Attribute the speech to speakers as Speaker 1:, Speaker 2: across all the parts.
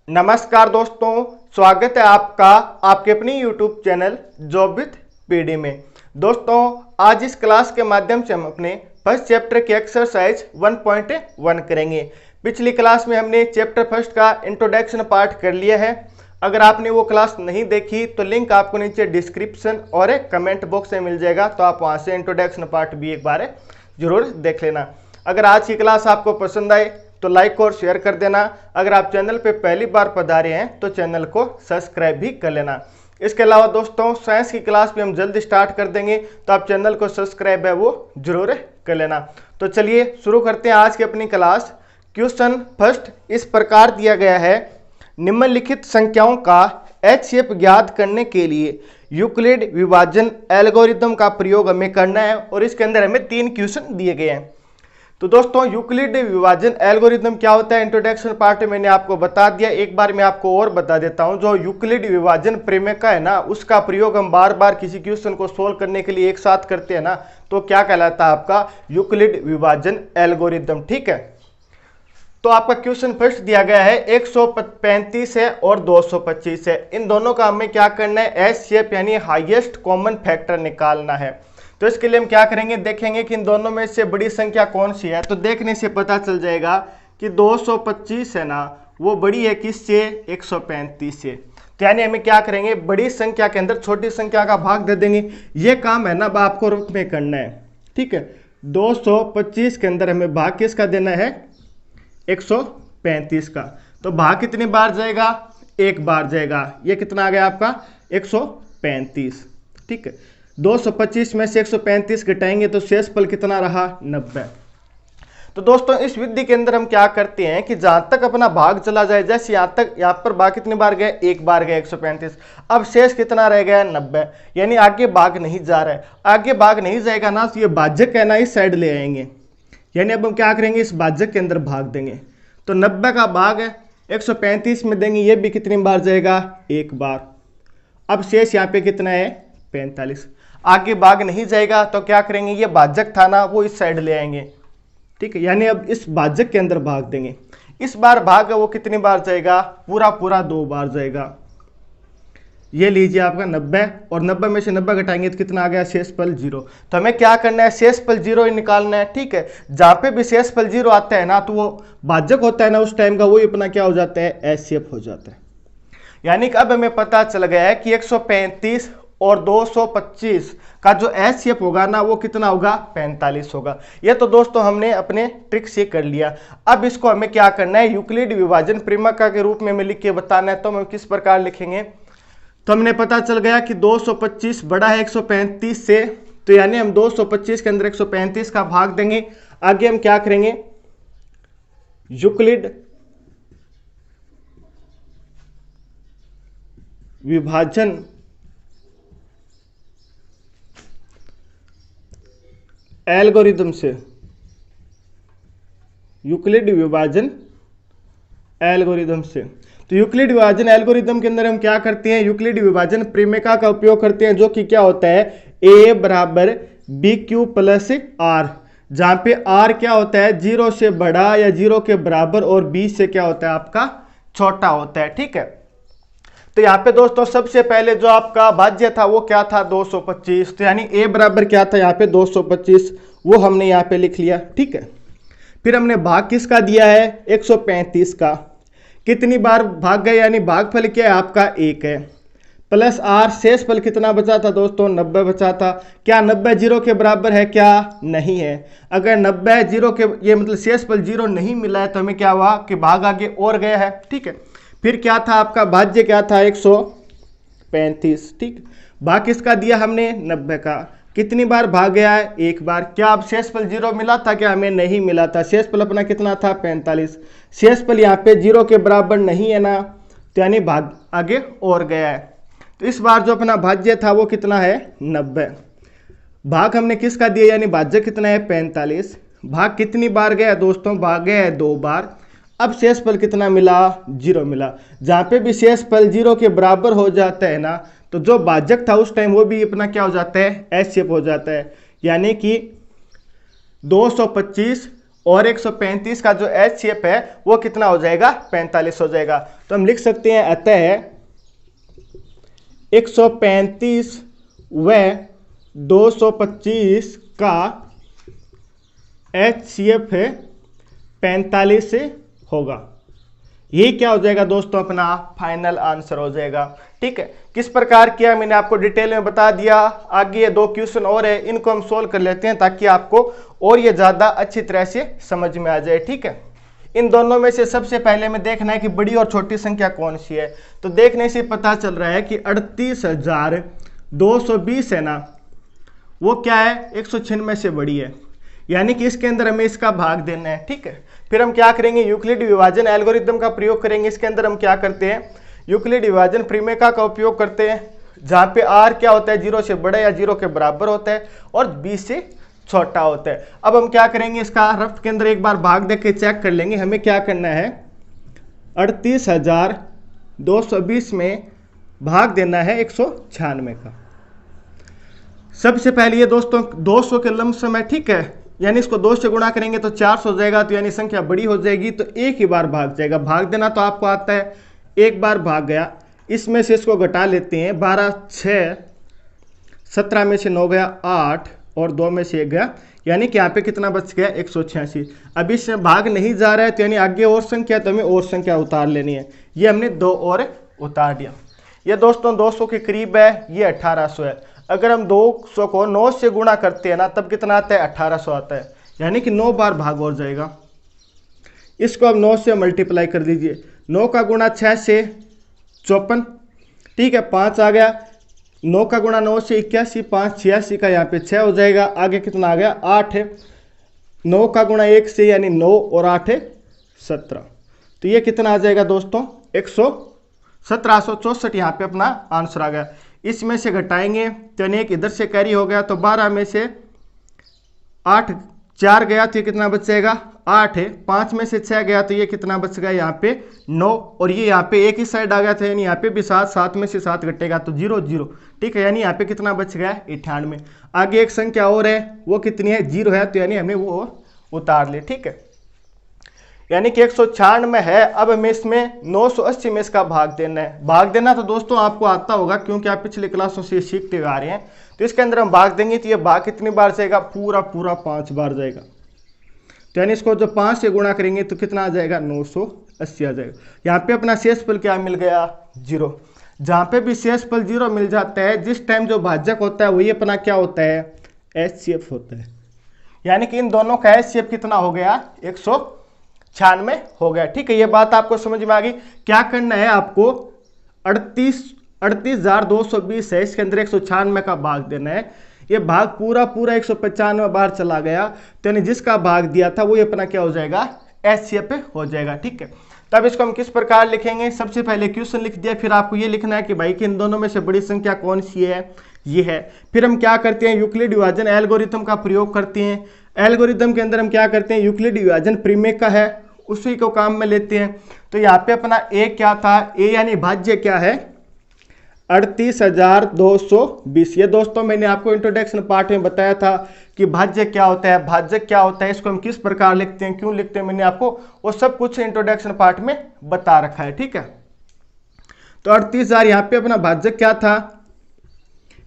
Speaker 1: नमस्कार दोस्तों, स्वागत है आपका आपके अपनी YouTube channel job with PD में। दोस्तों, आज इस क्लास के माध्यम से हम अपने फर्स्ट चैप्टर की एक्सरसाइज 1.1 करेंगे। पिछली क्लास में हमने चैप्टर फर्स्ट का इंट्रोडक्शन पार्ट कर लिया है। अगर आपने वो क्लास नहीं देखी तो लिंक आपको नीचे डिस्क्रिप्शन और एक कमेंट बॉक्स में मिल जाएगा, तो आप वहाँ से इंट्रोडक्शन पार्ट भी एक बार जरूर देख लेना। अगर आज की क्लास आपको पसंद आए तो लाइक और शेयर कर देना। अगर आप चैनल पे पहली बार पधारे हैं तो चैनल को सब्सक्राइब भी कर लेना। इसके अलावा दोस्तों, साइंस की क्लास भी हम जल्दी स्टार्ट कर देंगे, तो आप चैनल को सब्सक्राइब है वो जरूर कर लेना। तो चलिए शुरू करते हैं आज की अपनी क्लास। क्वेश्चन फर्स्ट इस प्रकार दिया गया है, निम्नलिखित संख्याओं का HCF ज्ञात करने के लिए यूक्लिड विभाजन एल्गोरिथम का प्रयोग हमें करना है, और इसके अंदर हमें 3 क्वेश्चन दिए गए हैं। तो दोस्तों, यूक्लिड विभाजन एल्गोरिथम क्या होता है, इंट्रोडक्शन पार्ट में मैंने आपको बता दिया। एक बार मैं आपको और बता देता हूं। जो यूक्लिड विभाजन प्रमेय है ना, उसका प्रयोग हम बार बार किसी क्वेश्चन को सोल्व करने के लिए एक साथ करते हैं ना, तो क्या कहलाता है आपका यूक्लिड विभाजन एल्गोरिथम। ठीक है, तो आपका क्वेश्चन फर्स्ट दिया गया है 135 है और 225 है। इन दोनों का हमें क्या करना है, HCF यानी हाईएस्ट कॉमन फैक्टर निकालना है। तो इसके लिए हम क्या करेंगे, देखेंगे कि इन दोनों में से बड़ी संख्या कौन सी है। तो देखने से पता चल जाएगा कि 225 है ना, वो बड़ी है किससे, 135 से। तो यानी हमें क्या करेंगे, बड़ी संख्या के अंदर छोटी संख्या का भाग दे देंगे। ये काम है ना आपको रूप में करना है। ठीक है, 225 के अंदर हमें भाग किसका देना है, 135 का। तो भाग कितनी बार जाएगा, एक बार जाएगा। ये कितना आ गया आपका, 135। ठीक है, 225 में से 135 घटाएंगे तो शेषफल कितना रहा, 90। तो दोस्तों, इस विधि के अंदर हम क्या करते हैं कि जहां तक अपना भाग चला जाए, जैसे यहां तक, यहां पर भाग कितनी बार गए, एक बार गए 135। अब शेष कितना रह गया, 90। यानी आगे भाग नहीं जा रहा है। आगे भाग नहीं जाएगा ना, तो ये भाजक है ना, इस साइड ले आएंगे। यानी अब हम क्या करेंगे, इस भाजक के अंदर भाग देंगे। तो 90 का भाग है 135 में देंगे, ये भी कितनी बार जाएगा, एक बार। अब शेष यहाँ पे कितना है, 45। आगे भाग नहीं जाएगा तो क्या करेंगे, ये भाजक था ना, वो इस साइड ले आएंगे। ठीक है, यानी अब इस भाजक के अंदर भाग देंगे। इस बार भाग है वो कितनी बार जाएगा, पूरा पूरा 2 बार जाएगा। ये लीजिए आपका 90, और 90 में से 90 घटाएंगे तो कितना आ गया, शेषफल 0। तो हमें क्या करना है, शेषफल 0 ही निकालना है। ठीक है, जहां पे भी शेषफल 0 आता है ना, तो वो भाजक होता है ना उस टाइम का, वही अपना क्या हो जाता है, HCF हो जाता है। यानी कि अब हमें पता चल गया है कि 135 और 225 का जो HCF होगा ना, वो कितना होगा, 45 होगा। ये तो दोस्तों हमने अपने ट्रिक से कर लिया। अब इसको हमें क्या करना है, यूक्लिड विभाजन प्रमेय के रूप में हमें लिख के बताना है। तो हम किस प्रकार लिखेंगे, तो हमने पता चल गया कि 225 बड़ा है 135 से, तो यानी हम 225 के अंदर 135 का भाग देंगे। आगे हम क्या करेंगे, यूक्लिड विभाजन एल्गोरिथम से, यूक्लिड विभाजन एल्गोरिथम से। तो यूक्लिड विभाजन एल्गोरिथम के अंदर हम क्या करते हैं, यूक्लिड विभाजन प्रमेय का उपयोग करते हैं, जो कि क्या होता है, A बराबर BQ प्लस R, जहां पे R क्या होता है, 0 से बड़ा या 0 के बराबर, और B से क्या होता है आपका छोटा होता है। ठीक है, तो यहाँ पे दोस्तों सबसे पहले जो आपका भाज्य था वो क्या था, 225। तो यानी A बराबर क्या था यहाँ पे, 225, वो हमने यहाँ पे लिख लिया। ठीक है, फिर हमने भाग किसका दिया है, 135 का। कितनी बार भाग गए, यानी भागफल क्या है आपका, 1 है, प्लस R, शेषफल कितना बचा था दोस्तों, 90 बचा था। क्या 90 0 के बराबर है, क्या नहीं है। अगर 90 0 के, ये मतलब शेषफल 0 नहीं मिला है, तो हमें क्या हुआ कि भाग आगे और गया है। ठीक है, फिर क्या था आपका भाज्य, क्या था 135। ठीक, भाग किसका दिया हमने, 90 का। कितनी बार भाग गया है, एक बार। क्या अब शेषफल 0 मिला था, क्या हमें नहीं मिला था। शेषफल अपना कितना था, 45। शेषफल यहाँ पे 0 के बराबर नहीं है ना, तो यानी भाग आगे और गया है। तो इस बार जो अपना भाज्य था वो कितना है, 90। भाग हमने किसका दिया, यानी भाज्य कितना है, 45। भाग कितनी बार गया दोस्तों, भाग गया है 2 बार। अब शेषफल कितना मिला, 0 मिला। जहां पे भी शेषफल 0 के बराबर हो जाता है ना, तो जो भाजक था उस टाइम वो भी अपना क्या हो जाता है, HCF हो जाता है। यानी कि 225 और 135 का जो HCF है वो कितना हो जाएगा, 45 हो जाएगा। तो हम लिख सकते हैं अतः 135 व 225 का HCF 45 होगा। ये क्या हो जाएगा दोस्तों, अपना फाइनल आंसर हो जाएगा। ठीक है, किस प्रकार किया मैंने आपको डिटेल में बता दिया। आगे ये 2 क्वेश्चन और है, इनको हम सोल्व कर लेते हैं ताकि आपको और ये ज़्यादा अच्छी तरह से समझ में आ जाए। ठीक है, इन दोनों में से सबसे पहले में देखना है कि बड़ी और छोटी संख्या कौन सी है। तो देखने से पता चल रहा है कि 38,220 है ना, वो क्या है, 196 से बड़ी है, यानी कि इसके अंदर हमें इसका भाग देना है। ठीक है, फिर हम क्या करेंगे, यूक्लिड विभाजन एल्गोरिथम का प्रयोग करेंगे। इसके अंदर हम क्या करते हैं, यूक्लिड विभाजन प्रीमेका का उपयोग करते हैं, जहाँ पे r क्या होता है, 0 से बड़ा या 0 के बराबर होता है और b से छोटा होता है। अब हम क्या करेंगे, इसका रफ के अंदर एक बार भाग देख के चेक कर लेंगे। हमें क्या करना है, 38,220 में भाग देना है 196 का। सबसे पहले ये दोस्तों 200 के लमसम है। ठीक है, यानी इसको 2 से गुणा करेंगे तो 400 हो जाएगा, तो यानी संख्या बड़ी हो जाएगी, तो एक ही बार भाग जाएगा। भाग देना तो आपको आता है, एक बार भाग गया, इसमें से इसको घटा लेते हैं, 12 6 17 में से 9 गया 8 और 2 में से 1 गया, यानी कि यहाँ पे कितना बच गया, 186। अब इससे भाग नहीं जा रहा है तो यानी आगे और संख्या, तो हमें और संख्या उतार लेनी है। ये हमने 2 और उतार दिया। ये दोस्तों 200 के करीब है, ये 1800 है। अगर हम 200 को 9 से गुणा करते हैं ना, तब कितना आता है, 1800 आता है, यानी कि 9 बार भाग और जाएगा। इसको अब 9 से मल्टीप्लाई कर दीजिए, 9 का गुणा 6 से 54, ठीक है, 5 आ गया। 9 का गुणा 9 से 81, 5 86 का यहाँ पे 6 हो जाएगा। आगे कितना आ गया, 8 है। 9 का गुणा 1 से यानी 9 और 8 है 17, तो ये कितना आ जाएगा दोस्तों, 1764 यहाँ पे अपना आंसर आ गया। इसमें से घटाएंगे तो यानी एक इधर से कैरी हो गया, तो 12 में से 8 4 गया तो ये कितना बच जाएगा, 8 है। 5 में से 6 गया तो ये कितना बच गया, यहाँ पे 9, और ये यहाँ पे एक ही साइड आ गया था, यानी यहाँ पे भी 7, 7 में से 7 घटेगा तो 0 0। ठीक है, यानी यहाँ पे कितना बच गया, 98। आगे एक संख्या और है, वो कितनी है, 0 है, तो यानी हमें वो उतार ले। ठीक है, यानी कि 196 है। अब हमें इसमें 980 में इसका भाग देना है। भाग देना तो दोस्तों आपको आता होगा, क्योंकि आप पिछली क्लासों से सीखते हुए आ रहे हैं। तो इसके अंदर हम भाग देंगे तो ये भाग कितनी बार जाएगा, पूरा 5 बार जाएगा। तो यानी इसको जो 5 से गुणा करेंगे तो कितना आ जाएगा, 980 आ जाएगा। यहाँ पे अपना शेषफल क्या मिल गया, 0। जहाँ पे भी शेषफल 0 मिल जाता है, जिस टाइम जो भाजक होता है वही अपना क्या होता है, HCF होता है। यानी कि इन दोनों का HCF कितना हो गया, 196 हो गया। ठीक है, ये बात आपको समझ में आ गई। क्या करना है आपको, 38,220 है, इसके अंदर 196 का भाग देना है। ये भाग पूरा 195 बार चला गया, तो यानी जिसका भाग दिया था वो अपना क्या हो जाएगा, HCF हो जाएगा। ठीक है, तब इसको हम किस प्रकार लिखेंगे, सबसे पहले क्वेश्चन लिख दिया, फिर आपको ये लिखना है कि भाई कि इन दोनों में से बड़ी संख्या कौन सी है, ये है। फिर हम क्या करते हैं, यूक्लिड विभाजन एल्गोरिथम का प्रयोग करते हैं। एल्गोरिथम के अंदर हम क्या करते हैं, यूक्लिड विभाजन प्रीमेका है, उसी को काम में लेते हैं। तो यहाँ पे अपना ए क्या था, ए यानी भाज्य क्या है, 38,220। ये दोस्तों मैंने आपको इंट्रोडक्शन पार्ट में बताया था कि भाज्य क्या होता है, भाजक क्या होता है, इसको हम किस प्रकार लिखते हैं, क्यों लिखते हैं, मैंने आपको वो सब कुछ इंट्रोडक्शन पार्ट में बता रखा है। ठीक है, तो 38,000 यहाँ पे अपना भाजक क्या था,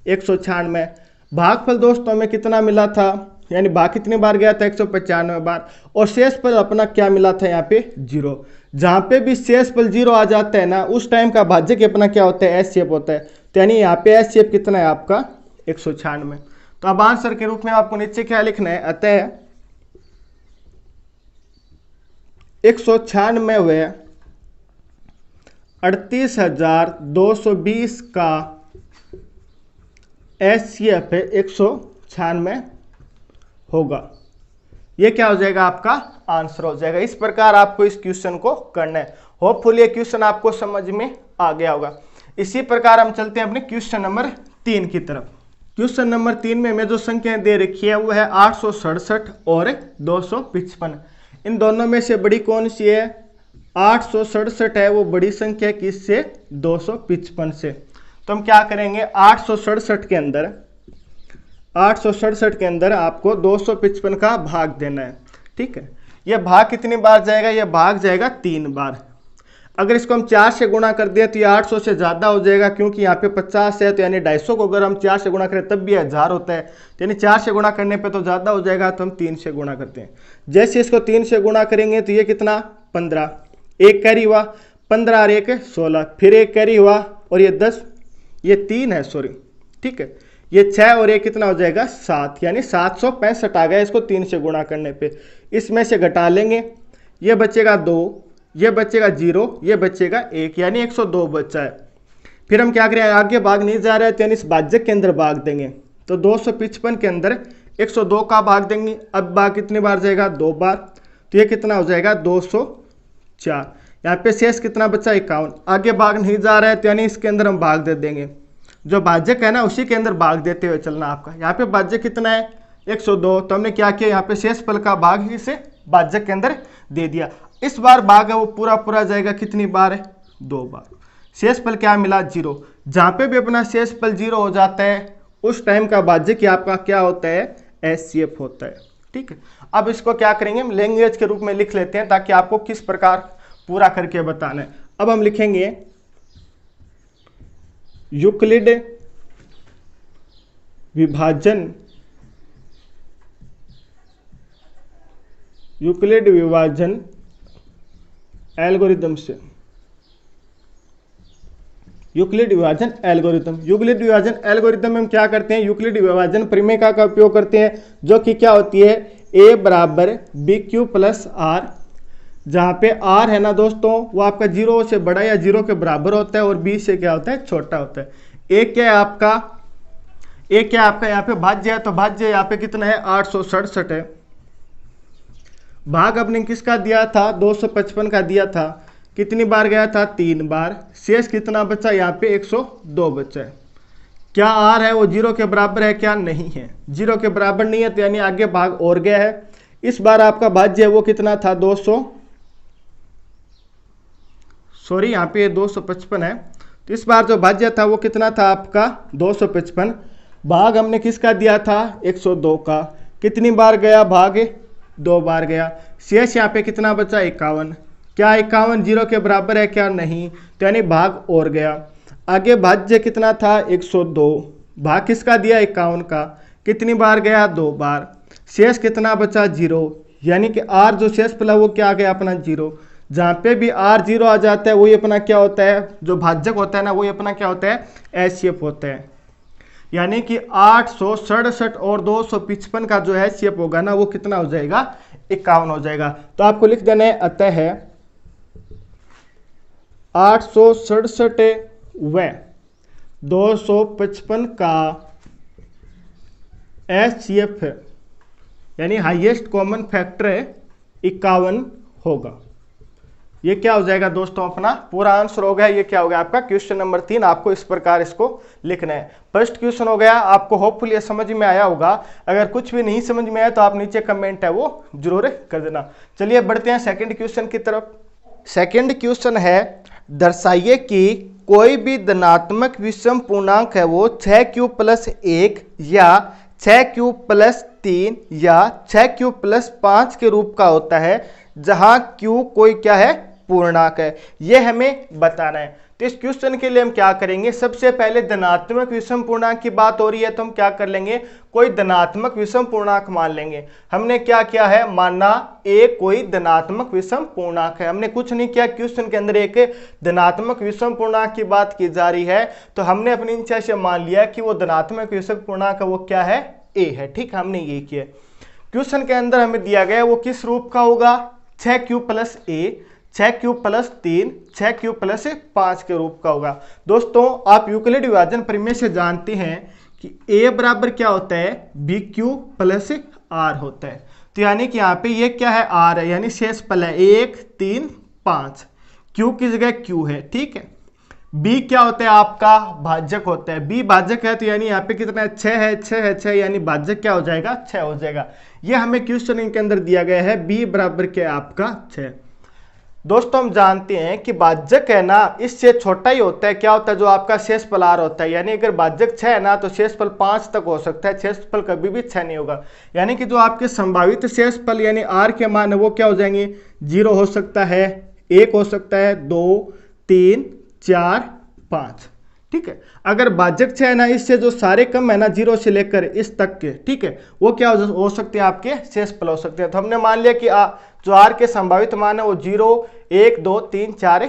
Speaker 1: 196। भागफल दोस्तों में कितना मिला था, यानी भाग कितनी बार गया था, 195 बार। और शेषफल अपना क्या मिला था, यहाँ पे 0। जहाँ पे भी शेषफल 0 आ जाता है ना, उस टाइम का भाज्य अपना क्या होता है, HCF होता है। तो यानी यहाँ पे HCF कितना है आपका, 196। तो अब आंसर के रूप में आपको नीचे क्या लिखना है, अतः 196 व 38,220 का HCF 196 होगा। ये क्या हो जाएगा, आपका आंसर हो जाएगा। इस प्रकार आपको इस क्वेश्चन को करना है। होपफुली ये क्वेश्चन आपको समझ में आ गया होगा। इसी प्रकार हम चलते हैं अपने क्वेश्चन नंबर 3 की तरफ। क्वेश्चन नंबर 3 में हमें जो संख्याएं दे रखी है वो है 867 और 255। इन दोनों में से बड़ी कौन सी है, 867 है वो बड़ी संख्या, किससे, 255 से। तो हम क्या करेंगे, 867 के अंदर आपको 255 का भाग देना है। ठीक है, ये भाग कितनी बार जाएगा, ये भाग जाएगा 3 बार। अगर इसको हम 4 से गुणा कर दें तो ये 800 से ज़्यादा हो जाएगा, क्योंकि यहाँ पे 50 है, तो यानी 250 को अगर हम 4 से गुणा करें तब भी 1000 होता है, तो यानी 4 से गुणा करने पे तो ज़्यादा हो जाएगा, तो हम 3 से गुणा करते हैं। जैसे इसको 3 से गुणा करेंगे तो ये कितना 15, एक कैरी हुआ 15 और 1 16, फिर एक कैरी हुआ और ये 10, ये 3 है सॉरी, ठीक है, ये 6 और ये कितना हो जाएगा 7, यानी 765 आ गया इसको 3 से गुणा करने पे। इसमें से घटा लेंगे, ये बचेगा 2, ये बचेगा 0, ये बचेगा 1, यानी 102 बचा है। फिर हम क्या करें, आगे भाग नहीं जा रहा है तो यानी इस भाज्य के अंदर भाग देंगे, तो 255 के अंदर 102 का भाग देंगे। अब भाग कितनी बार जाएगा 2 बार, तो ये कितना हो जाएगा 204। यहाँ पे शेष कितना बचा 51। आगे भाग नहीं जा रहा है तो यानी इसके अंदर हम भाग दे देंगे, जो भाज्यक है ना उसी के अंदर भाग देते हुए चलना आपका। यहाँ पे भाज्य कितना है 102, तो हमने क्या किया, यहाँ पे शेष फल का भाग ही से भाज्यक के अंदर दे दिया। इस बार भाग है वो पूरा पूरा जाएगा, कितनी बार है 2 बार। शेष फल क्या मिला 0। जहाँ पे भी अपना शेष फल 0 हो जाता है उस टाइम का भाज्यक आपका क्या होता है HCF होता है, ठीक है। अब इसको क्या करेंगे, हम लैंग्वेज के रूप में लिख लेते हैं ताकि आपको किस प्रकार पूरा करके बताना है। अब हम लिखेंगे यूक्लिड विभाजन, यूक्लिड विभाजन एल्गोरिथम से, यूक्लिड विभाजन एल्गोरिथम। यूक्लिड विभाजन एल्गोरिथम में हम क्या करते हैं, यूक्लिड विभाजन परिमेय का उपयोग करते हैं, जो कि क्या होती है a बराबर BQ प्लस R, जहाँ पे R है ना दोस्तों वो आपका 0 से बड़ा या 0 के बराबर होता है और B से क्या होता है छोटा होता है। A क्या है आपका, A क्या आपका यहाँ पे भाज्य है, तो भाज्य यहाँ पे कितना है 867 है। भाग आपने किसका दिया था 255 का दिया था, कितनी बार गया था 3 बार। शेष कितना बचा यहाँ पे 102 बचा है। क्या R है वो 0 के बराबर है क्या, नहीं है, 0 के बराबर नहीं है, तो यानी आगे भाग और गया है। इस बार आपका भाज्य है वो कितना था 255 है, तो इस बार जो भाज्य था वो कितना था आपका 255। भाग हमने किसका दिया था 102 का, कितनी बार गया भाग 2 बार गया। शेष यहाँ पे कितना बचा 51। क्या 51 0 के बराबर है क्या, नहीं, तो यानी भाग और गया। आगे भाज्य कितना था 102, भाग किसका दिया 51 का, कितनी बार गया 2 बार। शेष कितना बचा 0, यानी कि R जो शेष फल वो क्या आ गया अपना 0। जहाँ पे भी R 0 आ जाता है वही अपना क्या होता है, जो भाज्यक होता है ना वही अपना क्या होता है HCF होता है। यानी कि 867 और 255 का जो HCF होगा ना वो कितना हो जाएगा 51 हो जाएगा। तो आपको लिख देना है अतः 867 व 255 का HCF यानी हाईएस्ट कॉमन फैक्टर 51 होगा। ये क्या हो जाएगा दोस्तों, अपना पूरा आंसर हो गया। ये क्या हो गया आपका क्वेश्चन नंबर 3। आपको इस प्रकार इसको लिखना है। फर्स्ट क्वेश्चन हो गया, आपको होपफुली ये समझ में आया होगा। अगर कुछ भी नहीं समझ में आया तो आप नीचे कमेंट है वो जरूर कर देना। चलिए बढ़ते हैं सेकंड क्वेश्चन की तरफ। सेकंड क्वेश्चन है, दर्शाइए कि कोई भी धनात्मक विषम पूर्णांक है वो 6q+1 या 6q+3 या 6q+5 के रूप का होता है, जहां q कोई क्या है पूर्णांक है। ये हमें बताना है। तो इस क्वेश्चन के लिए हम क्या करेंगे, सबसे पहले धनात्मक विषम पूर्णांक की बात हो रही है तो हम क्या कर लेंगे, कोई धनात्मक विषम पूर्णांक मान लेंगे। हमने क्या किया है, माना a कोई धनात्मक विषम पूर्णांक है। हमने कुछ नहीं किया, क्वेश्चन के अंदर एक धनात्मक विषम पूर्णांक की बात की जा रही है तो हमने अपनी इच्छा से मान लिया कि वो धनात्मक विषम पूर्णांक वो क्या है a है। ठीक, हमने ये किया। क्वेश्चन के अंदर हमें दिया गया वो किस रूप का होगा, 6q+a 6q+3 6q+5 के रूप का होगा। दोस्तों आप यूक्लिड विभाजन प्रमेय से जानते हैं कि a बराबर क्या होता है bq+r होता है। तो यानी कि यहाँ पे ये क्या है r है, यानी शेष फल है 1 3 5, q की जगह q है। ठीक है, b क्या होता है आपका भाजक होता है, b भाजक है तो यानी यहाँ पे कितना है 6 है 6 है 6, यानी भाजक क्या हो जाएगा 6 हो जाएगा। ये हमें क्वेश्चन के अंदर दिया गया है, b बराबर क्या है आपका 6। दोस्तों हम जानते हैं कि भाजक है ना इससे छोटा ही होता है, क्या होता है, जो आपका शेषफल r होता है। यानी अगर भाजक 6 है ना तो शेषफल 5 तक हो सकता है, शेषफल कभी भी 6 नहीं होगा। यानी कि जो आपके संभावित शेषफल यानी r के मान है वो क्या हो जाएंगे, 0 हो सकता है, 1 हो सकता है, 2, 3, 4, 5। ठीक है, अगर भाजक 6 है ना इससे जो सारे कम है ना 0 से लेकर इस तक के, ठीक है, वो क्या हो सकते हैं, आपके शेषफल हो सकते हैं। तो हमने मान लिया कि जो r के संभावित मान है वो 0, 1, 2, 3, 4,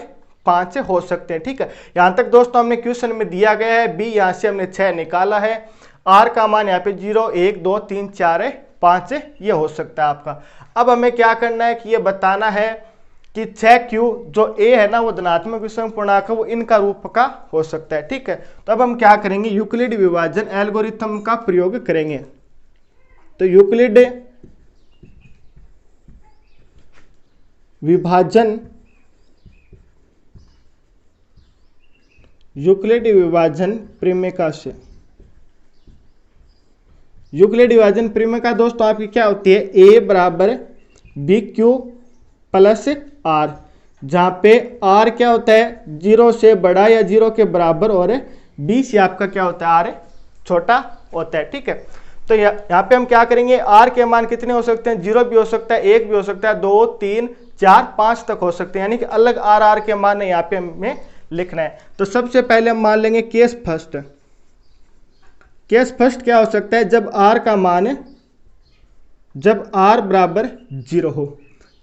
Speaker 1: 5 से हो सकते हैं। ठीक है, यहां तक दोस्तों हमने क्वेश्चन में दिया गया है, b यहां से हमने 6 निकाला है, r का मान यहाँ पे 0, 1, 2, 3, 4, 5 से ये हो सकता है आपका। अब हमें क्या करना है कि ये बताना है कि 6q जो a है ना वो धनात्मक विषम पूर्णांक है, वो इनका रूप का हो सकता है। ठीक है, तो अब हम क्या करेंगे, यूक्लिड विभाजन एल्गोरिथम का प्रयोग करेंगे। तो यूक्लिड विभाजन प्रमेय से, यूक्लिड विभाजन प्रमेय का दोस्तों आपकी क्या होती है, a बराबर bq प्लस r, जहां पे r क्या होता है 0 से बड़ा या 0 के बराबर और b से आपका क्या होता है r छोटा होता है। ठीक है, तो यहाँ पे हम क्या करेंगे, r के मान कितने हो सकते हैं, 0 भी हो सकता है, 1 भी हो सकता है, 2, 3, 4, 5 तक हो सकते हैं। यानी कि अलग r के मान यहाँ पे हमें लिखना है। तो सबसे पहले हम मान लेंगे केस फर्स्ट। केस फर्स्ट क्या हो सकता है, जब r का मान, जब r बराबर 0 हो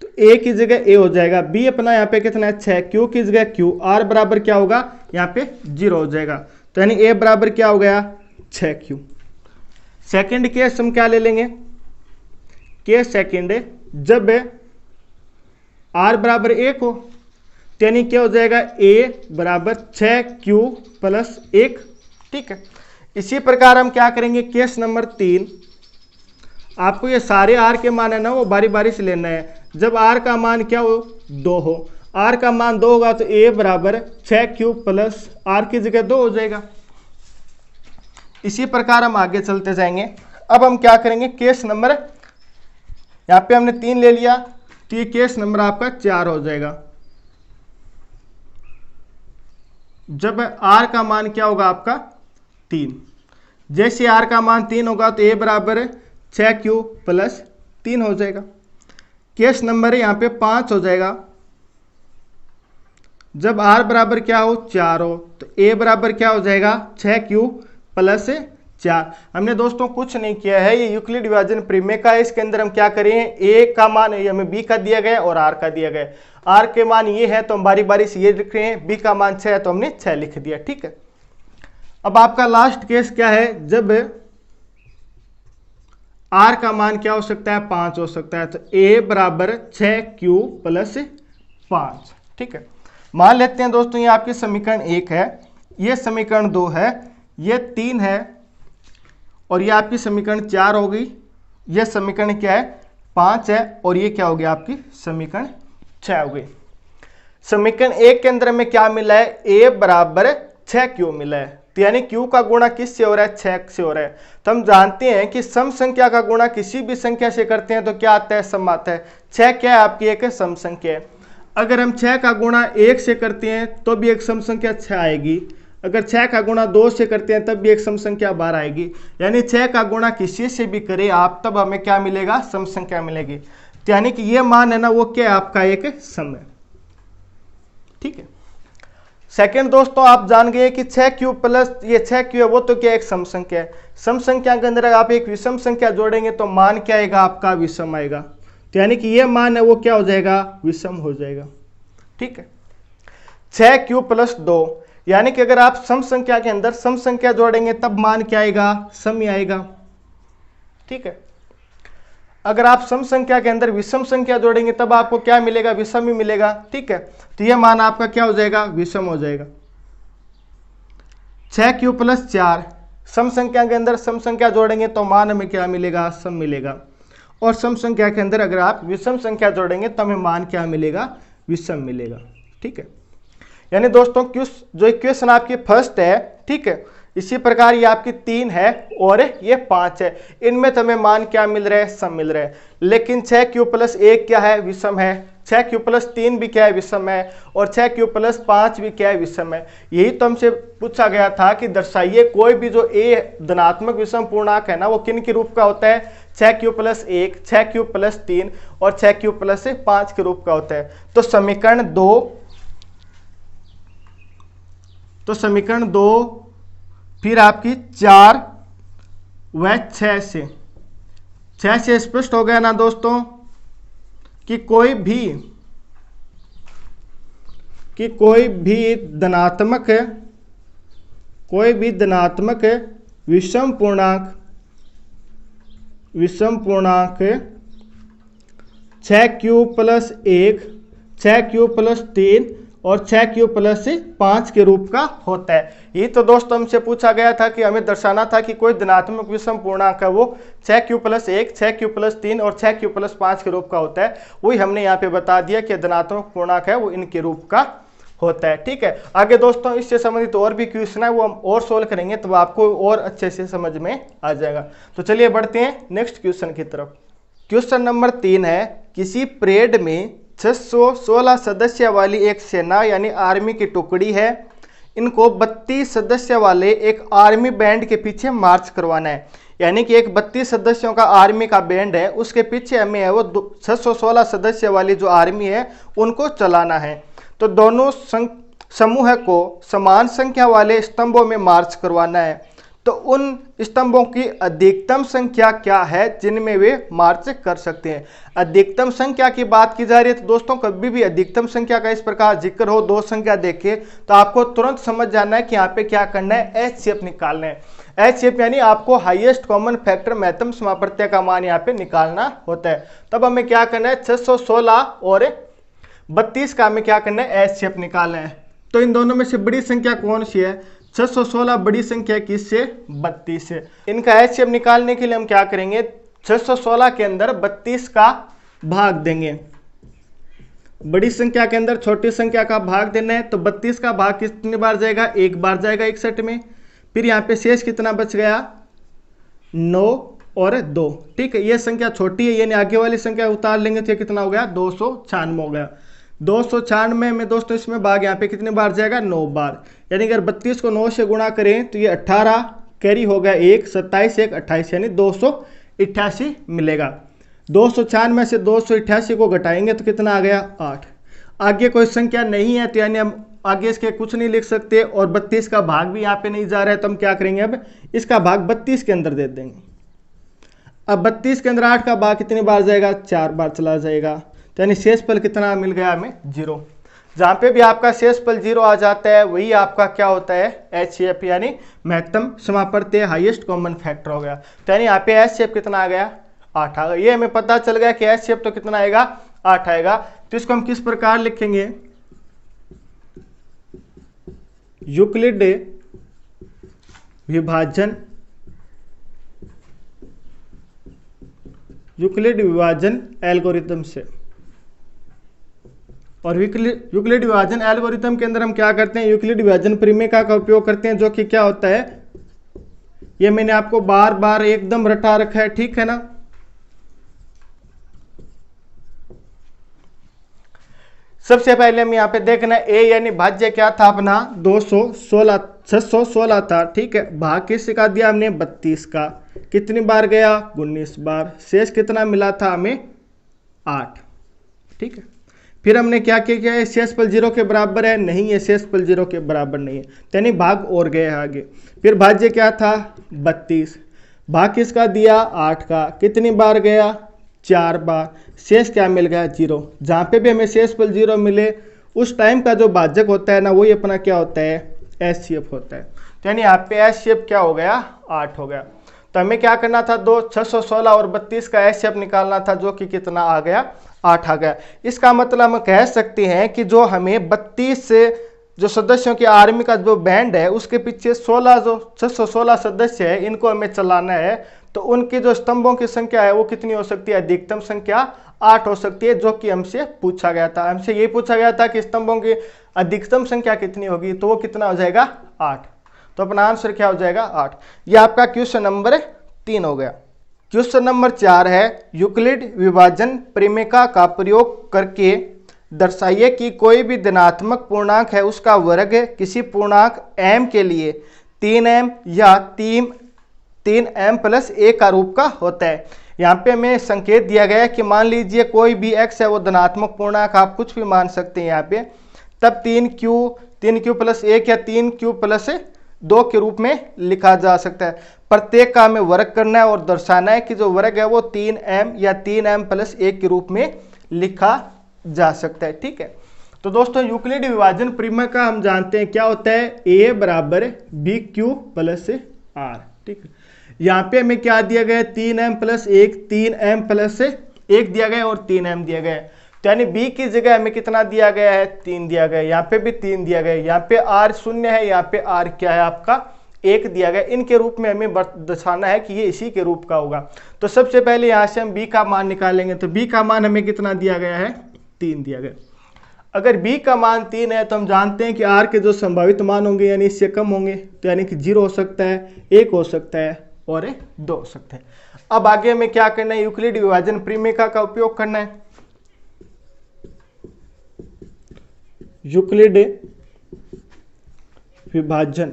Speaker 1: तो a की जगह a हो जाएगा, b अपना यहाँ पे कितना है 6, q की जगह q, r बराबर क्या होगा यहाँ पे 0 हो जाएगा। तो यानी a बराबर क्या हो गया 6q। सेकंड केस हम क्या ले लेंगे, केस सेकंड, जब r बराबर 1 हो तो यानी क्या हो जाएगा a बराबर 6q प्लस 1। ठीक है, इसी प्रकार हम क्या करेंगे, केस नंबर 3, आपको ये सारे r के मान है ना वो बारी बारी से लेना है। जब r का मान क्या हो 2 हो, r का मान 2 होगा तो a बराबर 6q प्लस r की जगह 2 हो जाएगा। इसी प्रकार हम आगे चलते जाएंगे। अब हम क्या करेंगे, केस नंबर, यहाँ पे हमने 3 ले लिया तो ये केस नंबर आपका 4 हो जाएगा। जब r का मान क्या होगा आपका 3, जैसे r का मान 3 होगा तो a बराबर 6q प्लस 3 हो जाएगा। केस नंबर यहाँ पे 5 हो जाएगा। जब r बराबर क्या हो 4 हो तो a बराबर क्या हो जाएगा 6q प्लस 4। हमने दोस्तों कुछ नहीं किया है, ये यूक्लिड विभाजन प्रमेय का है। इसके अंदर हम क्या करें, a का मान हमें b का दिया गया और r का दिया गया। r के मान ये है तो हम बारी बारी से ये लिख रहे हैं, b का मान 6 है तो हमने 6 लिख दिया। ठीक है, अब आपका लास्ट केस क्या है, जब r का मान क्या हो सकता है 5 हो सकता है, तो a बराबर 6q प्लस 5। ठीक है, मान लेते हैं दोस्तों ये आपकी समीकरण 1 है, ये समीकरण 2 है, ये 3 है और ये आपकी समीकरण 4 हो गई। ये समीकरण क्या है 5 है और ये क्या हो गया आपकी समीकरण 6 हो गई। समीकरण 1 के अंदर हमें क्या मिला है, a बराबर 6q मिला है। तो यानी q का गुणा किससे हो रहा है, 6 से हो रहा है। तो हम जानते हैं कि सम संख्या का गुणा किसी भी संख्या से करते हैं तो क्या आता है, सम आता है। 6 क्या है आपकी एक सम संख्या है। अगर हम 6 का गुणा 1 से करते हैं तो भी एक सम संख्या 6 आएगी। अगर 6 का गुणा 2 से करते हैं तब भी एक सम संख्या 12 आएगी। यानी 6 का गुणा किसी से भी करें आप तब हमें क्या मिलेगा, सम संख्या मिलेगी। तो यानी कि ये मान है ना वो क्या है आपका एक सम है। ठीक है, सेकंड दोस्तों आप जान गए कि 6q प्लस ये 6q है वो तो क्या एक सम संख्या है। सम संख्या के अंदर आप एक विषम संख्या जोड़ेंगे तो मान क्या आएगा आपका, विषम आएगा। तो यानी कि ये मान है वो क्या हो जाएगा, विषम हो जाएगा। ठीक है, 6q प्लस 2, यानी कि अगर आप सम संख्या के अंदर सम संख्या जोड़ेंगे तब मान क्या आएगा, सम ही आएगा। ठीक है, अगर आप सम संख्या के अंदर विषम संख्या जोड़ेंगे तब आपको क्या मिलेगा, विषम ही मिलेगा। ठीक है, तो यह मान आपका क्या हो जाएगा, विषम हो जाएगा। 6q प्लस 4, सम संख्या के अंदर सम संख्या जोड़ेंगे तो मान हमें क्या मिलेगा, सम मिलेगा। और सम संख्या के अंदर अगर आप विषम संख्या जोड़ेंगे तो हमें मान क्या मिलेगा, विषम मिलेगा। ठीक है, यानी दोस्तों जो इक्वेशन आपकी फर्स्ट है, ठीक है, इसी प्रकार ये आपकी 3 है और ये 5 है, इनमें तो हमें मान क्या मिल रहा है, सम मिल रहा है। लेकिन 6q प्लस 1 क्या है, विषम है। 6q+3 भी क्या है, विषम है, और 6q+5 भी क्या है, विषम है। यही तो हमसे पूछा गया था कि दर्शाइए कोई भी जो ए धनात्मक विषम पूर्णांक है ना वो किन के रूप का होता है, 6q+1, 6q+3 और 6q+5 के रूप का होता है। तो समीकरण 2 फिर आपकी 4 व 6 से स्पष्ट हो गया ना दोस्तों कि कोई भी धनात्मक विषम पूर्णांक 6q+1, 6q+3 और 6q+5 के रूप का होता है। ये तो दोस्तों हमसे पूछा गया था कि हमें दर्शाना था कि कोई धनात्मक विषम पूर्णांक है वो 6q+1, 6q+3 और 6q+5 के रूप का होता है। वही हमने यहाँ पे बता दिया कि धनात्मक पूर्णांक है वो इनके रूप का होता है। ठीक है, आगे दोस्तों इससे संबंधित और भी क्वेश्चन है वो हम और सोल्व करेंगे तो आपको और अच्छे से समझ में आ जाएगा। तो चलिए बढ़ते हैं नेक्स्ट क्वेश्चन की तरफ। क्वेश्चन नंबर 3 है, किसी परेड में 616 सदस्य वाली एक सेना यानी आर्मी की टुकड़ी है, इनको 32 सदस्य वाले एक आर्मी बैंड के पीछे मार्च करवाना है। यानी कि एक 32 सदस्यों का आर्मी का बैंड है, उसके पीछे हमें है वो 616 सदस्य वाली जो आर्मी है उनको चलाना है। तो दोनों समूह को समान संख्या वाले स्तंभों में मार्च करवाना है। तो उन स्तंभों की अधिकतम संख्या क्या है जिनमें वे मार्च कर सकते हैं। अधिकतम संख्या की बात की जा रही है तो दोस्तों कभी भी अधिकतम संख्या का इस प्रकार जिक्र हो, दो संख्या देखे तो आपको तुरंत समझ जाना है कि यहाँ पे क्या करना है, HCF निकालना है। HCF यानी आपको हाईएस्ट कॉमन फैक्टर महत्तम समापत्य का मान यहाँ पे निकालना होता है। तब हमें क्या करना है, 616 और 32 का हमें क्या करना है, HCF निकालना है। तो इन दोनों में से बड़ी संख्या कौन सी है, 616 बड़ी संख्या किससे, 32 से। इनका HCF निकालने के लिए हम क्या करेंगे, 616 के अंदर 32 का भाग देंगे। बड़ी संख्या के अंदर छोटी संख्या का भाग देना है तो 32 का भाग कितनी बार जाएगा, एक बार जाएगा 61 में। फिर यहाँ पे शेष कितना बच गया, 9 और 2। ठीक है, ये संख्या छोटी है यानी आगे वाली संख्या उतार लेंगे तो कितना हो गया, 296 हो गया। 296 में दोस्तों इसमें भाग यहाँ पे कितनी बार जाएगा, 9 बार। यानी अगर 32 को 9 से गुणा करें तो ये 18 कैरी हो गया, 1 27 1 28 यानी 288 मिलेगा। 296 से 288 को घटाएंगे तो कितना आ गया, 8। आगे कोई संख्या नहीं है तो यानी हम आगे इसके कुछ नहीं लिख सकते और 32 का भाग भी यहाँ पे नहीं जा रहा है तो हम क्या करेंगे, अब इसका भाग 32 के अंदर दे देंगे। अब 32 के अंदर 8 का भाग कितनी बार जाएगा, 4 बार चला जाएगा। तो यानी शेषफल कितना मिल गया हमें, 0। जहाँ पे भी आपका शेषफल 0 आ जाता है वही आपका क्या होता है, HCF यानी महत्तम समापत्य हाईएस्ट कॉमन फैक्टर हो गया। तो यानी यहाँ पे HCF कितना आ गया, 8 आ गया। ये हमें पता चल गया कि HCF तो कितना आएगा, 8 आएगा। तो इसको हम किस प्रकार लिखेंगे, यूक्लिड विभाजन एल्गोरिथम से। और यूक्लिड विभाजन एल्गोरिथम के अंदर हम क्या करते हैं, यूक्लिड विभाजन परिमेय का उपयोग करते हैं, जो कि क्या होता है, ये मैंने आपको बार बार एकदम रटा रखा है, ठीक है ना। सबसे पहले हम यहाँ पे देखना ए यानी भाज्य क्या था अपना, 616 था। ठीक है, भाग किस का दिया हमने, 32 का। कितनी बार गया, 19 बार। शेष कितना मिला था हमें, 8। ठीक है, फिर हमने क्या किया है, शेषफल 0 के बराबर है, नहीं है, शेषफल 0 के बराबर नहीं है, यानी भाग और गए आगे। फिर भाज्य क्या था, 32। भाग किसका दिया, 8 का। कितनी बार गया, 4 बार। शेष क्या मिल गया, 0। जहाँ पे भी हमें शेषफल 0 मिले उस टाइम का जो भाजक होता है ना वही अपना क्या होता है, HCF होता है। तो यानी यहाँ पे HCF क्या हो गया, 8 हो गया। तो हमें क्या करना था, 616 और 32 का HCF निकालना था, जो कि कितना आ गया, 8 आ गया। इसका मतलब हम कह सकते हैं कि जो हमें 32 से जो सदस्यों की आर्मी का जो बैंड है उसके पीछे 616 सदस्य है, इनको हमें चलाना है। तो उनकी जो स्तंभों की संख्या है वो कितनी हो सकती है, अधिकतम संख्या 8 हो सकती है, जो कि हमसे पूछा गया था। हमसे ये पूछा गया था कि स्तंभों की अधिकतम संख्या कितनी होगी, तो वो कितना हो जाएगा, 8। तो अपना आंसर क्या हो जाएगा, 8। ये आपका क्वेश्चन नंबर 3 हो गया। क्वेश्चन नंबर 4 है, यूक्लिड विभाजन परिमेय का प्रयोग करके दर्शाइए कि कोई भी धनात्मक पूर्णांक है उसका वर्ग किसी पूर्णांक m के लिए 3m या 3m प्लस 1 का रूप का होता है। यहाँ पे हमें संकेत दिया गया है कि मान लीजिए कोई भी x है वो धनात्मक पूर्णांक, आप कुछ भी मान सकते हैं यहाँ पे, तब 3q प्लस 1 या 3q प्लस 2 के रूप में लिखा जा सकता है। प्रत्येक का हमें वर्ग करना है और दर्शाना है कि जो वर्ग है वो 3m या 3m प्लस 1 के रूप में लिखा जा सकता है। ठीक है, तो दोस्तों यूक्लिड विभाजन परिमेय का हम जानते हैं क्या होता है, a बराबर bq प्लस r। ठीक है, यहाँ पे हमें क्या दिया गया है, 3m प्लस 1, 3m प्लस 1 दिया गया है और 3m दिया गया है। तो यानी b की जगह हमें कितना दिया गया है, 3 दिया गया है, यहाँ पे भी 3 दिया गया है, यहाँ पे r शून्य है, यहाँ पे r क्या है आपका 1 दिया गया। इनके रूप में हमें दर्शाना है कि ये इसी के रूप का होगा। तो सबसे पहले यहाँ से हम b का मान निकालेंगे। तो b का मान हमें कितना दिया गया है, 3 दिया गया। अगर b का मान 3 है तो हम जानते हैं कि r के जो संभावित मान होंगे यानी इससे कम होंगे, तो यानी कि 0 हो सकता है, 1 हो सकता है और 2 हो सकता है। अब आगे हमें क्या करना है, यूक्लिड विभाजन परिमेय का उपयोग करना है। यूक्लिड विभाजन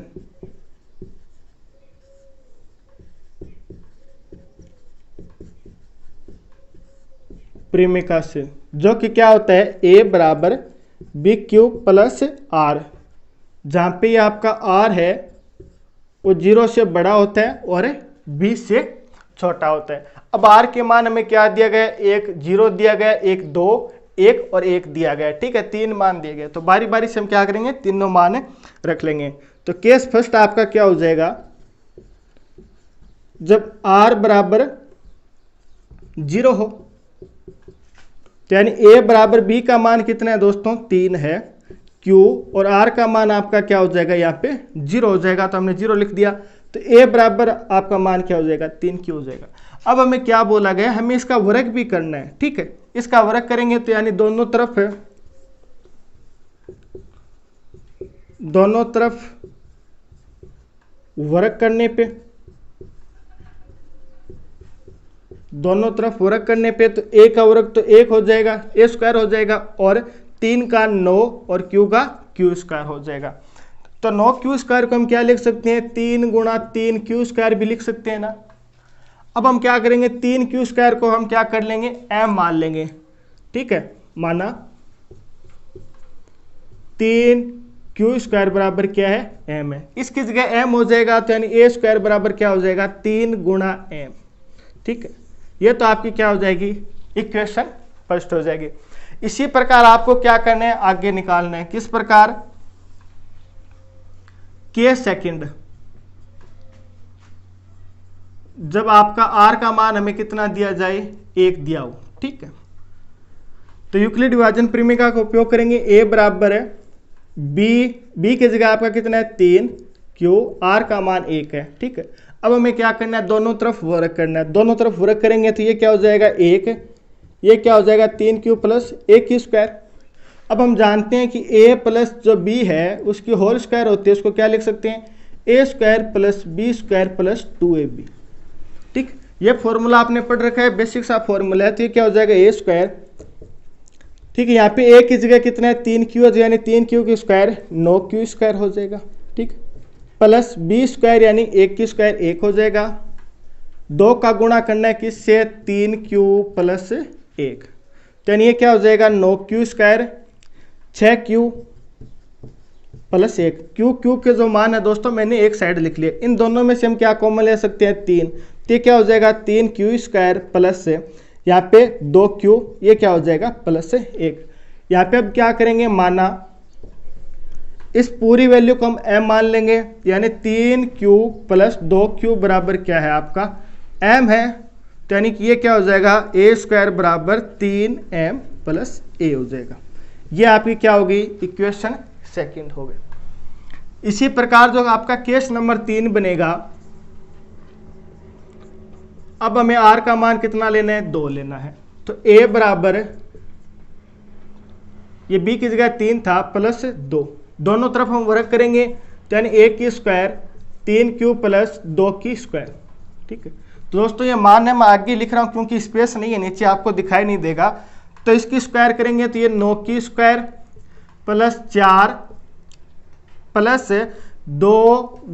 Speaker 1: परिमेय से, जो कि क्या होता है, a बराबर बी क्यू प्लस r, जहाँ पे ये आपका r है वो 0 से बड़ा होता है और b से छोटा होता है। अब r के मान हमें क्या दिया गया, 1 0 दिया गया, 1 2 1 और 1 दिया गया। ठीक है, 3 मान दिए गए। तो बारी बारी से हम क्या करेंगे, तीनों मान रख लेंगे। तो केस फर्स्ट आपका क्या हो जाएगा, जब r बराबर 0 हो, तो यानी a बराबर b का मान कितना है दोस्तों, 3 है, q और r का मान आपका क्या हो जाएगा, यहाँ पे 0 हो जाएगा। तो हमने 0 लिख दिया। तो a बराबर आपका मान क्या हो जाएगा, 3q हो जाएगा। अब हमें क्या बोला गया, हमें इसका वर्ग भी करना है। ठीक है, इसका वर्ग करेंगे तो यानी दोनों तरफ वर्ग करने पे, तो a का वर्ग तो 1 हो जाएगा, a स्क्वायर हो जाएगा, और 3 का 9 और q का q स्क्वायर हो जाएगा। तो 9q स्क्वायर को हम क्या लिख सकते हैं, 3 गुणा 3q स्क्वायर भी लिख सकते हैं ना। अब हम क्या करेंगे, 3q स्क्वायर को हम क्या कर लेंगे, m मान लेंगे। ठीक है, माना 3q स्क्वायर बराबर क्या है, m है। इसकी जगह m हो जाएगा, तो यानी a स्क्वायर बराबर क्या हो जाएगा, 3 गुणा m। ठीक है, ये तो आपकी क्या हो जाएगी, इक्वेशन फर्स्ट हो जाएगी। इसी प्रकार आपको क्या करना है, आगे निकालना है। किस प्रकार, केस सेकंड, जब आपका r का मान हमें कितना दिया जाए, 1 दिया हो। ठीक है, तो यूक्लिड विभाजन परिमेय का उपयोग करेंगे। a बराबर है b की जगह आपका कितना है, 3, q, r का मान 1 है। ठीक है, अब हमें क्या करना है, दोनों तरफ वर्ग करना है। दोनों तरफ वर्ग करेंगे तो ये क्या हो जाएगा, 1, ये क्या हो जाएगा, 3q प्लस 1 स्क्वायर। अब हम जानते हैं कि a प्लस जो b है उसकी होल स्क्वायर होती है, उसको क्या लिख सकते हैं, a square plus b square plus 2ab। ठीक, ये फॉर्मूला आपने पढ़ रखा है, बेसिक सा फॉर्मूला है। तो ये क्या हो जाएगा, a स्क्वायर। ठीक है, यहाँ पे a की जगह कितना है, 3q, यानी 3q की स्क्वायर 9q स्क्वायर हो जाएगा। ठीक, प्लस b स्क्वायर यानी 1 की स्क्वायर 1 हो जाएगा। 2 का गुणा करना है किससे, 3q प्लस 1, तो यानी ये क्या हो जाएगा, 9q square, 6q plus 1। q के जो मान है दोस्तों मैंने एक साइड लिख लिया। इन दोनों में से हम क्या कॉमन ले सकते हैं, 3, तो ये क्या हो जाएगा, 3q स्क्वायर प्लस यहाँ पे 2q, ये क्या हो जाएगा, प्लस 1। यहाँ पे अब क्या करेंगे, माना इस पूरी वैल्यू को हम m मान लेंगे, यानी 3q प्लस 2q बराबर क्या है आपका, m है। तो यानी कि ये क्या हो जाएगा, a स्क्वायर बराबर 3m प्लस a हो जाएगा। ये आपकी क्या होगी, इक्वेशन सेकंड हो गई। इसी प्रकार जो आपका केस नंबर 3 बनेगा, अब हमें r का मान कितना लेना है, 2 लेना है। तो a बराबर, ये b की जगह 3 था, प्लस 2, दोनों तरफ हम वर्ग करेंगे, तो यानी 1 की स्क्वायर 3q प्लस 2 की स्क्वायर। ठीक है, तो दोस्तों ये मान है, मैं आगे लिख रहा हूँ क्योंकि स्पेस नहीं है नीचे, आपको दिखाई नहीं देगा। तो इसकी स्क्वायर करेंगे तो ये 9 की स्क्वायर प्लस 4 प्लस 2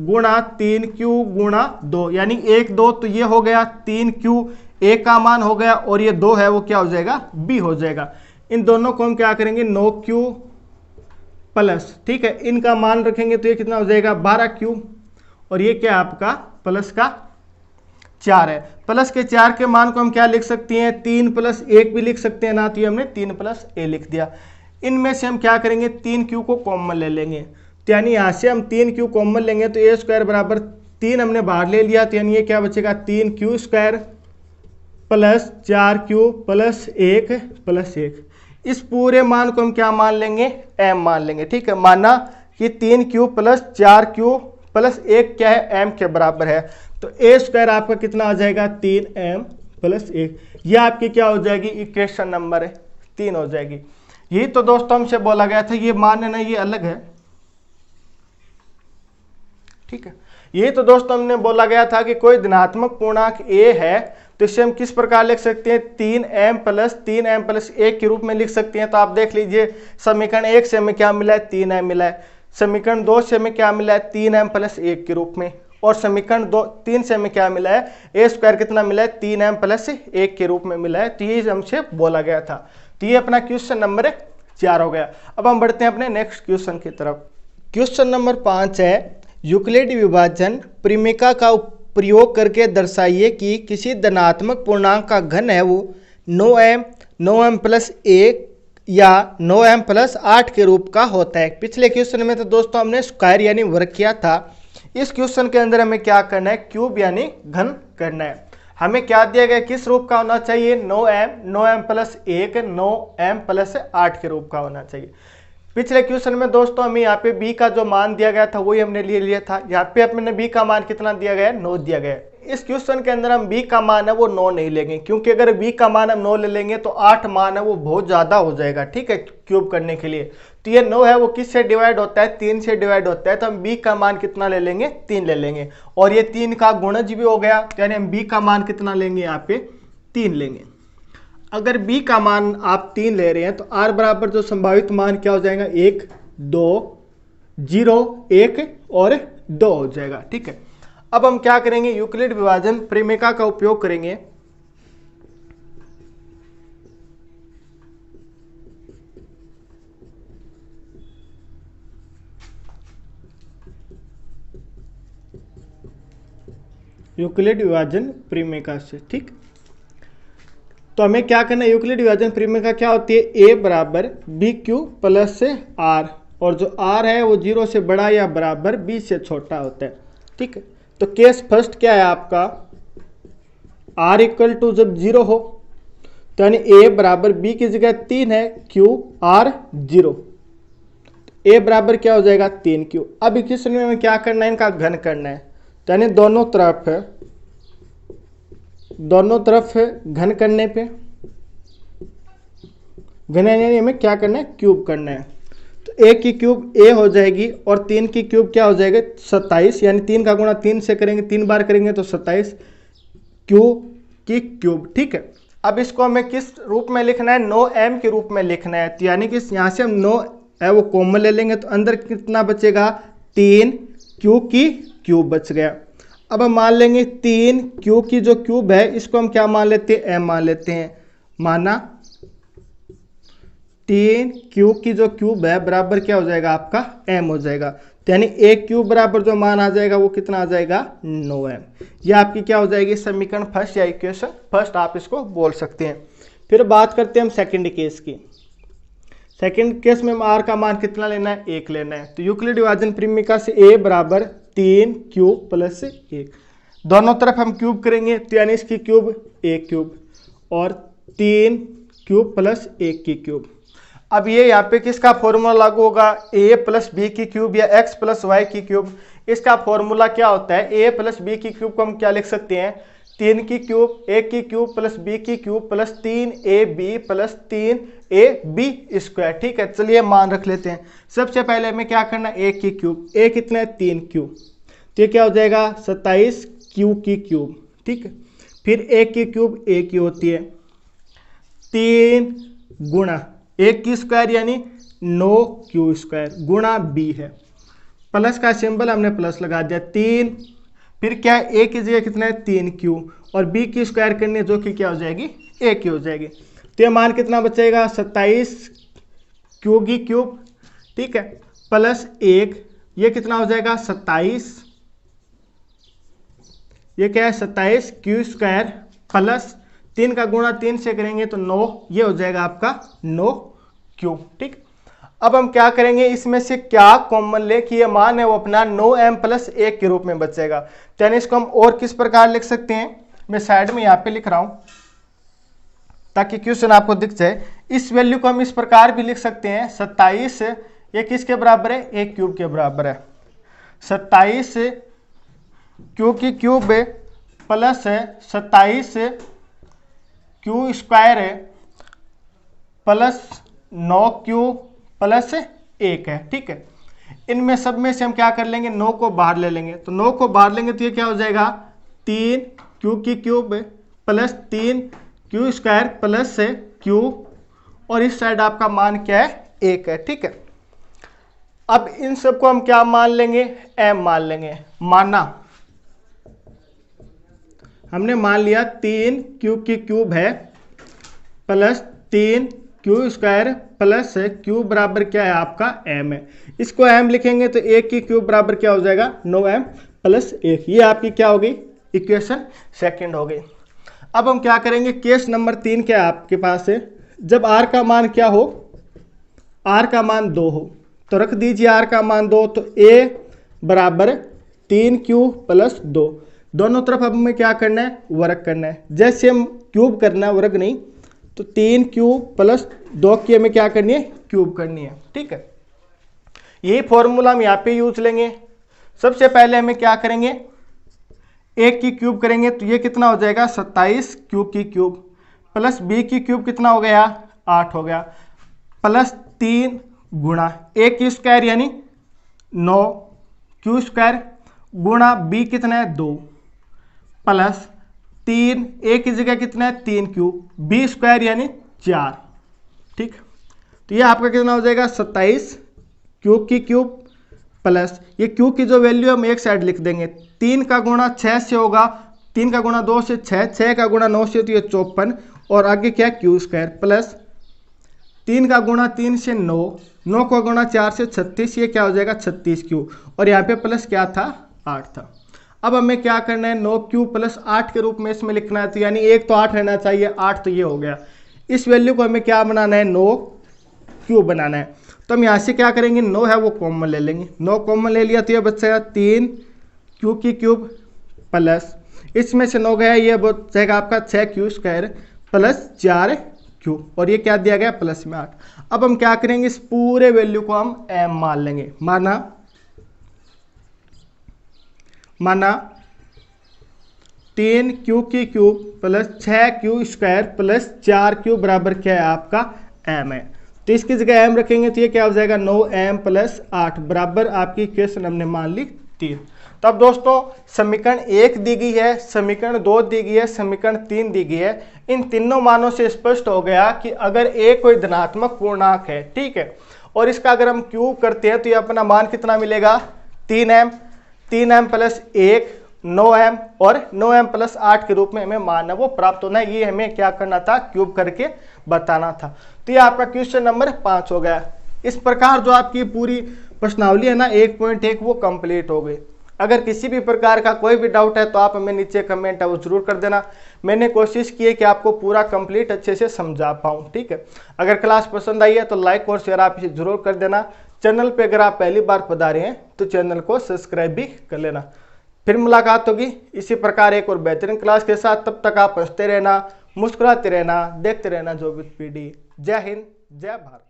Speaker 1: गुणा 3q गुणा 2, यानी 1 2 तो ये हो गया 3q, a का मान हो गया और ये 2 है वो क्या हो जाएगा b हो जाएगा। इन दोनों को हम क्या करेंगे 9q प्लस, ठीक है, इनका मान रखेंगे तो ये कितना हो जाएगा 12q और ये क्या आपका प्लस का 4 है। प्लस के 4 के मान को हम क्या लिख सकते हैं 3 प्लस 1 भी लिख सकते हैं ना, तो ये हमने 3 प्लस a लिख दिया। इनमें से हम क्या करेंगे 3q को कॉमन ले लेंगे, तो यानी यहाँ से हम 3q कॉमन लेंगे तो a स्क्वायर बराबर 3 हमने बाहर ले लिया, तो यानी ये क्या बचेगा 3q square plus 4q plus 1 plus 1। इस पूरे मान को हम क्या मान लेंगे m मान लेंगे, ठीक है। माना कि 3q प्लस 4q प्लस 1 क्या है m के बराबर है, तो a स्क्वायर आपका कितना आ जाएगा 3m प्लस 1। यह आपकी क्या हो जाएगी इक्वेशन नंबर 3 हो जाएगी। यही तो दोस्तों हमसे बोला गया था, ये मान है ना ये अलग है, ठीक है। यही तो दोस्तों हमने बोला गया था कि कोई धनात्मक पूर्णांक a है तो इसे हम किस प्रकार लिख सकते हैं 3m प्लस 1 के रूप में लिख सकते हैं। तो आप देख लीजिए समीकरण 1 से हमें क्या मिला है 3m मिला है, समीकरण 2 से हमें क्या मिला है 3m प्लस 1 के रूप में, और समीकरण 3 से हमें क्या मिला है a स्क्वायर कितना मिला है 3m प्लस 1 के रूप में मिला है। तो ये हमसे बोला गया था। तो ये अपना क्वेश्चन नंबर 4 हो गया। अब हम बढ़ते हैं अपने नेक्स्ट क्वेश्चन की तरफ। क्वेश्चन नंबर 5 है यूक्लिड विभाजन परिमेका का प्रयोग करके दर्शाइए कि किसी धनात्मक पूर्णांक का घन है वो 9m प्लस 1 या 9m प्लस 8 के रूप का होता है। पिछले क्वेश्चन में तो दोस्तों हमने स्क्वायर यानी वर्ग किया था। इस क्वेश्चन के अंदर हमें क्या करना है क्यूब यानी घन करना है। हमें क्या दिया गया किस रूप का होना चाहिए 9m प्लस 1 9m प्लस 8 के रूप का होना चाहिए। पिछले क्वेश्चन में दोस्तों हमें यहाँ पे b का जो मान दिया गया था वही हमने ले लिया था। यहाँ पे अपने b का मान कितना दिया गया 9 दिया गया। इस क्वेश्चन के अंदर हम b का मान है वो 9 नहीं लेंगे, क्योंकि अगर b का मान हम 9 ले लेंगे तो 8 मान है वो बहुत ज्यादा हो जाएगा, ठीक है, क्यूब करने के लिए। तो ये 9 है वो किससे डिवाइड होता है 3 से डिवाइड होता है, तो हम b का मान कितना ले लेंगे 3 ले लेंगे, और ये 3 का गुणज भी हो गया, यानी हम b का मान कितना लेंगे यहाँ पे 3 लेंगे। अगर b का मान आप 3 ले रहे हैं तो r बराबर जो संभावित मान क्या हो जाएगा 1 2 0 1 और 2 हो जाएगा, ठीक है। अब हम क्या करेंगे यूक्लिड विभाजन परिमेका का उपयोग करेंगे। यूक्लिड विभाजन परिमेका से, ठीक। तो हमें क्या करना है यूक्लिड विभाजन परिमेका क्या होती है a बराबर बी क्यू प्लस से r, और जो r है वो 0 से बड़ा या बराबर b से छोटा होता है, ठीक है। तो केस फर्स्ट क्या है आपका r इक्वल टू जब 0 हो तो यानी a बराबर b की जगह 3 है q r 0, a बराबर क्या हो जाएगा 3q। अब इस में हमें क्या करना है इनका घन करना है, तो यानी दोनों तरफ घन करने पे घन यानी हमें क्या करना है क्यूब करना है। तो a की क्यूब a हो जाएगी और 3 की क्यूब क्या हो जाएगा 27, यानी 3 का गुणा 3 से करेंगे 3 बार करेंगे तो 27 q की क्यूब, ठीक है। अब इसको हमें किस रूप में लिखना है 9m के रूप में लिखना है, तो यानी कि यहाँ से हम 9 है वो कॉमन ले लेंगे तो अंदर कितना बचेगा 3 q की क्यूब बच गया। अब हम मान लेंगे 3 q की जो क्यूब है इसको हम क्या मान लेते हैं m मान लेते हैं। माना 3 q की जो क्यूब है बराबर क्या हो जाएगा आपका m हो जाएगा, तो यानी a क्यूब बराबर जो मान आ जाएगा वो कितना आ जाएगा 9m। ये आपकी क्या हो जाएगी समीकरण फर्स्ट या इक्वेशन फर्स्ट आप इसको बोल सकते हैं। फिर बात करते हैं हम सेकंड केस की। सेकंड केस में r का मान कितना लेना है 1 लेना है। तो यूक्लिड विभाजन परिमेका से a बराबर 3 क्यूब प्लस 1, दोनों तरफ हम क्यूब करेंगे तो यानी इसकी क्यूब a क्यूब और 3 क्यूब प्लस 1 की क्यूब। अब ये यहाँ पे किसका फॉर्मूला लागू होगा a प्लस बी की क्यूब या x प्लस वाई की क्यूब। इसका फॉर्मूला क्या होता है a प्लस बी की क्यूब को हम क्या लिख सकते हैं 3 की क्यूब a की क्यूब प्लस b की cube plus 3ab plus 3ab square, ठीक है। चलिए मान रख लेते हैं। सबसे पहले हमें क्या करना है a की क्यूब, a कितना है 3q, तो ये क्या हो जाएगा 27q की क्यूब, ठीक है। फिर a की क्यूब a की होती है 3 गुणा ए की स्क्वायर यानी 9q² गुणा b है। प्लस का सिंबल हमने प्लस लगा दिया 3, फिर क्या ए की जगह कितना है 3q और b की स्क्वायर करनी है जो कि क्या हो जाएगी a की हो जाएगी। तो ये मान कितना बचेगा 27q की क्यूब, ठीक है, प्लस 1 ये कितना हो जाएगा 27, ये क्या है 27q² प्लस 3 का गुणा 3 से करेंगे तो 9, ये हो जाएगा आपका 9q। ठीक, अब हम क्या करेंगे, इसमें से क्या कॉमन ले कि ये मान है वो अपना 9m + 1 के रूप में बचेगा। तो यानी इसको हम और किस प्रकार लिख सकते हैं, मैं साइड में यहाँ पे लिख रहा हूँ ताकि क्वेश्चन आपको दिख जाए। इस वैल्यू को हम इस प्रकार भी लिख सकते हैं 27 ये किसके बराबर है 1 क्यूब के बराबर है। 27 q की क्यूब प्लस 27 q² है प्लस 9q प्लस 1 है। ठीक है, इनमें सब में से हम क्या कर लेंगे 9 को बाहर ले लेंगे, तो 9 को बाहर लेंगे तो ये क्या हो जाएगा 3q की cube plus 3q² plus q और इस साइड आपका मान क्या है 1 है। ठीक है, अब इन सबको हम क्या मान लेंगे m मान लेंगे। माना हमने मान लिया 3q की क्यूब है प्लस 3q² प्लस q बराबर क्या है आपका m है। इसको m लिखेंगे तो 1 की क्यूब बराबर क्या हो जाएगा 9m प्लस 1, ये आपकी क्या हो गई इक्वेशन सेकंड हो गई। अब हम क्या करेंगे, केस नंबर 3 क्या है आपके पास है, जब r का मान क्या हो, r का मान 2 हो तो रख दीजिए r का मान 2, तो a बराबर 3q प्लस 2, दोनों तरफ अब हमें क्या करना है वर्ग करना है। जैसे हम क्यूब करना है वर्ग नहीं, तो 3q प्लस 2 की हमें क्या करनी है क्यूब करनी है। ठीक है, यही फॉर्मूला हम यहाँ पे यूज लेंगे। सबसे पहले हमें क्या करेंगे 1 की क्यूब करेंगे तो ये कितना हो जाएगा 27q की क्यूब प्लस b की क्यूब कितना हो गया 8 हो गया प्लस 3 गुणा a की स्क्वायर यानी 9q² गुणा b कितना है 2 प्लस 3 a की जगह कितना है 3q b² यानी 4। ठीक, तो ये आपका कितना हो जाएगा 27q की क्यूब प्लस ये q की जो वैल्यू हम एक साइड लिख देंगे, 3 का गुणा 6 से होगा, 3 का गुणा 2 से 6, 6 का गुणा 9 से तो ये 54 और आगे क्या q² प्लस 3 का गुणा 3 से 9, 9 का गुणा 4 से 36, ये क्या हो जाएगा 36q और यहाँ पे प्लस क्या था 8 था। अब हमें क्या करना है 9q प्लस 8 के रूप में इसमें लिखना है, तो यानी एक तो 8 रहना चाहिए, 8 तो ये हो गया। इस वैल्यू को हमें क्या बनाना है 9q बनाना है, तो हम यहाँ से क्या करेंगे 9 है वो कॉमन ले लेंगे, 9 कॉमन ले लिया तो ये बचेगा 3q की क्यूब प्लस इसमें से 9 गया ये बचेगा आपका 6q² प्लस 4q और ये क्या दिया गया प्लस में 8। अब हम क्या करेंगे इस पूरे वैल्यू को हम m मान लेंगे। माना 3q की cube plus 6q² plus 4q बराबर क्या है आपका m है, तो इसकी जगह m रखेंगे तो ये क्या हो जाएगा 9m प्लस 8 बराबर आपकी इक्वेशन हमने मान ली 3। तो अब दोस्तों समीकरण 1 दी गई है, समीकरण 2 दी गई है, समीकरण 3 दी गई है। इन तीनों मानों से स्पष्ट हो गया कि अगर a कोई धनात्मक पूर्णांक है, ठीक है, और इसका अगर हम क्यूब करते हैं तो ये अपना मान कितना मिलेगा 3m प्लस 1 9m और 9m प्लस 8 के रूप में हमें मान है वो प्राप्त होना है। ये हमें क्या करना था क्यूब करके बताना था। तो ये आपका क्वेश्चन नंबर 5 हो गया। इस प्रकार जो आपकी पूरी प्रश्नावली है ना 1.1 वो कंप्लीट हो गई। अगर किसी भी प्रकार का कोई भी डाउट है तो आप हमें नीचे कमेंट है वो जरूर कर देना। मैंने कोशिश की है कि आपको पूरा कंप्लीट अच्छे से समझा पाऊँ। ठीक है, अगर क्लास पसंद आई है तो लाइक और शेयर आप इसे जरूर कर देना। चैनल पे अगर आप पहली बार पधारे हैं तो चैनल को सब्सक्राइब भी कर लेना। फिर मुलाकात होगी इसी प्रकार एक और बेहतरीन क्लास के साथ। तब तक आप हंसते रहना, मुस्कुराते रहना, देखते रहना जोबित पीडी। जय हिंद, जय भारत।